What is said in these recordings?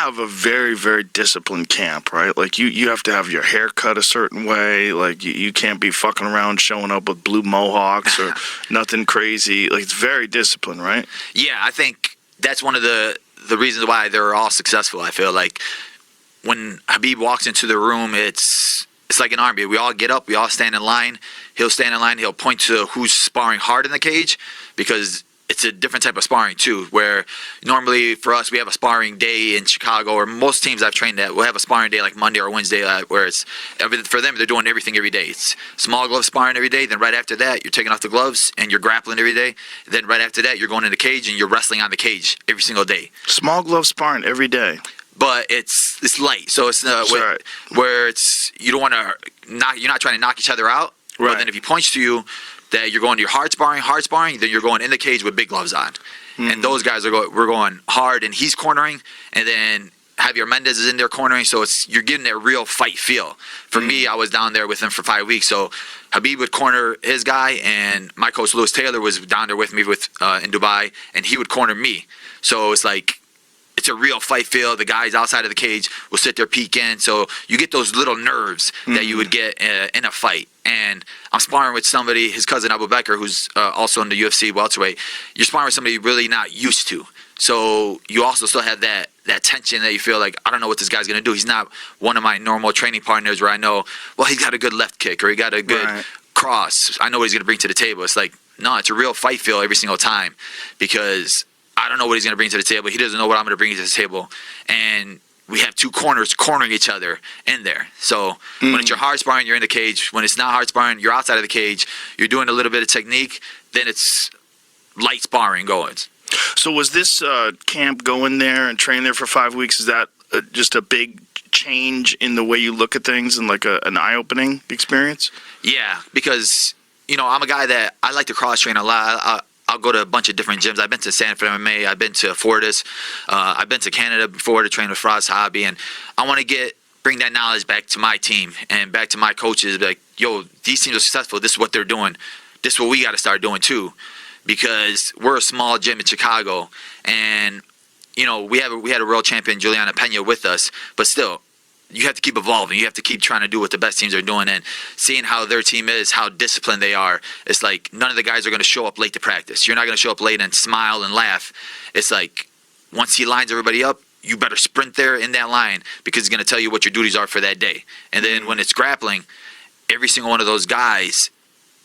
have a very, very disciplined camp, right? Like, you have to have your hair cut a certain way. Like, you can't be fucking around showing up with blue mohawks or nothing crazy. Like, it's very disciplined, right? Yeah, I think that's one of the reasons why they're all successful. I feel like when Khabib walks into the room, it's like an army. We all get up, we all stand in line. He'll stand in line, he'll point to who's sparring hard in the cage, because it's a different type of sparring too, where normally for us we have a sparring day in Chicago, or most teams I've trained at will have a sparring day like Monday or Wednesday, where it's for them they're doing everything every day. It's small glove sparring every day, then right after that you're taking off the gloves and you're grappling every day, then right after that you're going in the cage and you're wrestling on the cage every single day. Small glove sparring every day. But it's light, so it's where it's you don't want to you're not trying to knock each other out. Right. But then if he points to you that you're going to your hard sparring, then you're going in the cage with big gloves on. Mm-hmm. And those guys we're going hard, and he's cornering, and then Javier Mendez is in there cornering, so you're getting that real fight feel. For me, I was down there with him for 5 weeks, so Khabib would corner his guy, and my coach Lewis Taylor was down there with me in Dubai, and he would corner me. So it's like, it's a real fight feel. The guys outside of the cage will sit there, peek in. So you get those little nerves that you would get in a fight. And I'm sparring with somebody, his cousin Abu Bakr, who's also in the UFC welterweight. You're sparring with somebody you're really not used to. So you also still have that tension that you feel like, I don't know what this guy's going to do. He's not one of my normal training partners where I know, well, he's got a good left kick or he got a good cross. I know what he's going to bring to the table. It's like, no, it's a real fight feel every single time, because I don't know what he's going to bring to the table. He doesn't know what I'm going to bring to the table. And we have two corners cornering each other in there. So when it's your hard sparring, you're in the cage. When it's not hard sparring, you're outside of the cage. You're doing a little bit of technique. Then it's light sparring going. So was this camp going there and train there for 5 weeks? Is that just a big change in the way you look at things and like an eye-opening experience? Yeah, because, I'm a guy that I like to cross-train a lot. I'll go to a bunch of different gyms. I've been to Sanford MMA. I've been to Fortis. I've been to Canada before to train with Faraz Hobby. And I want to bring that knowledge back to my team and back to my coaches. Like, yo, these teams are successful. This is what they're doing. This is what we got to start doing too. Because we're a small gym in Chicago. And, we had a world champion, Juliana Pena, with us. But still, you have to keep evolving. You have to keep trying to do what the best teams are doing, and seeing how their team is, how disciplined they are. It's like none of the guys are going to show up late to practice. You're not going to show up late and smile and laugh. It's like once he lines everybody up, you better sprint there in that line, because he's going to tell you what your duties are for that day. And then when it's grappling, every single one of those guys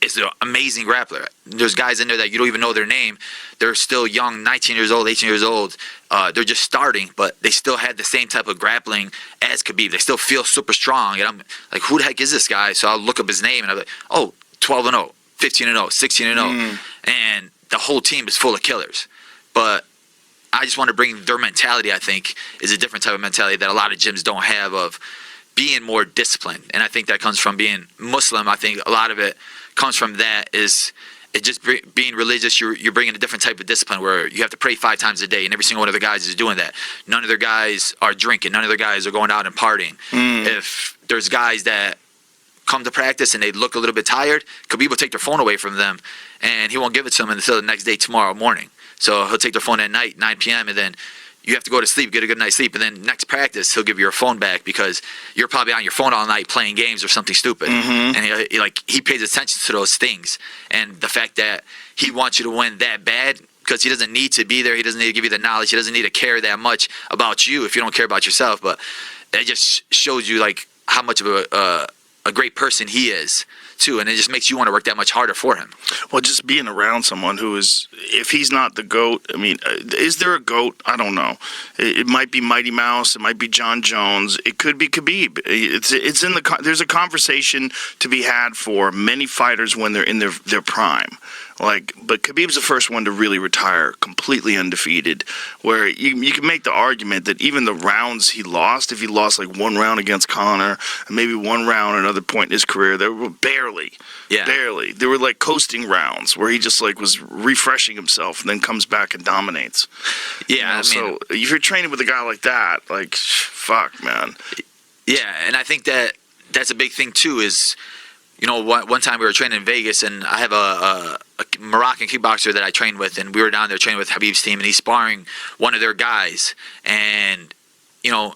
is an amazing grappler. There's guys in there that you don't even know their name. They're still young, 19 years old, 18 years old. They're just starting, but they still had the same type of grappling as Khabib. They still feel super strong. And I'm like, who the heck is this guy? So I'll look up his name, and I'm like, oh, 12-0, 15-0, 16-0. And the whole team is full of killers. But I just want to bring their mentality, I think, is a different type of mentality that a lot of gyms don't have, of being more disciplined. And I think that comes from being Muslim. I think a lot of it comes from that, is it just being religious. You're bringing a different type of discipline where you have to pray 5 times a day, and every single one of the guys is doing that. None of their guys are drinking. None of their guys are going out and partying. If there's guys that come to practice and they look a little bit tired, Khabib will take their phone away from them, and he won't give it to them until the next day, tomorrow morning. So he'll take their phone at night, 9 p.m., and then you have to go to sleep, get a good night's sleep, and then next practice he'll give you your phone back, because you're probably on your phone all night playing games or something stupid. And he pays attention to those things, and the fact that he wants you to win that bad, because he doesn't need to be there. He doesn't need to give you the knowledge. He doesn't need to care that much about you if you don't care about yourself. But it just shows you like how much of a great person he is too, and it just makes you want to work that much harder for him. Well, just being around someone who is, if he's not the GOAT, I mean, is there a GOAT? I don't know. It might be Mighty Mouse. It might be John Jones. It could be Khabib. It's in there's a conversation to be had for many fighters when they're in their prime. But Khabib's the first one to really retire completely undefeated, where you can make the argument that even the rounds he lost, if he lost like one round against Conor, and maybe one round at another point in his career, they were barely. They were like coasting rounds where he just like was refreshing himself and then comes back and dominates. Yeah, so if you're training with a guy like that, like, fuck, man. Yeah, and I think that's a big thing too, is, one time we were training in Vegas, and I have a Moroccan kickboxer that I trained with, and we were down there training with Khabib's team, and he's sparring one of their guys, and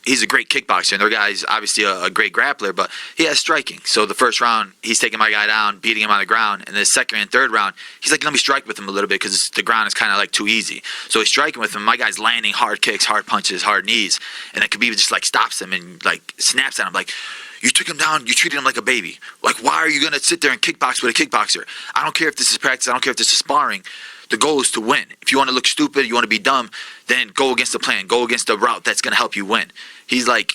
he's a great kickboxer, and their guy's obviously a great grappler, but he has striking. So the first round, he's taking my guy down, beating him on the ground, and the second and third round, he's like, let me strike with him a little bit because the ground is kind of like too easy. So he's striking with him. My guy's landing hard kicks, hard punches, hard knees, and then Khabib just like stops him and like snaps at him like, you took him down, you treated him like a baby. Like, why are you going to sit there and kickbox with a kickboxer? I don't care if this is practice. I don't care if this is sparring. The goal is to win. If you want to look stupid, you want to be dumb, then go against the plan. Go against the route that's going to help you win. He's like,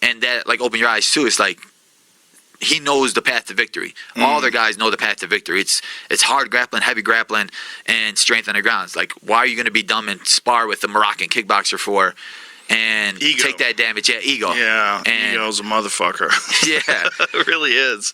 and that, like, open your eyes, too. It's like, he knows the path to victory. All their guys know the path to victory. It's hard grappling, heavy grappling, and strength on the ground. It's like, why are you going to be dumb and spar with a Moroccan kickboxer for and ego. take that damage? Yeah, ego. Yeah, and ego's a motherfucker. Yeah. It really is.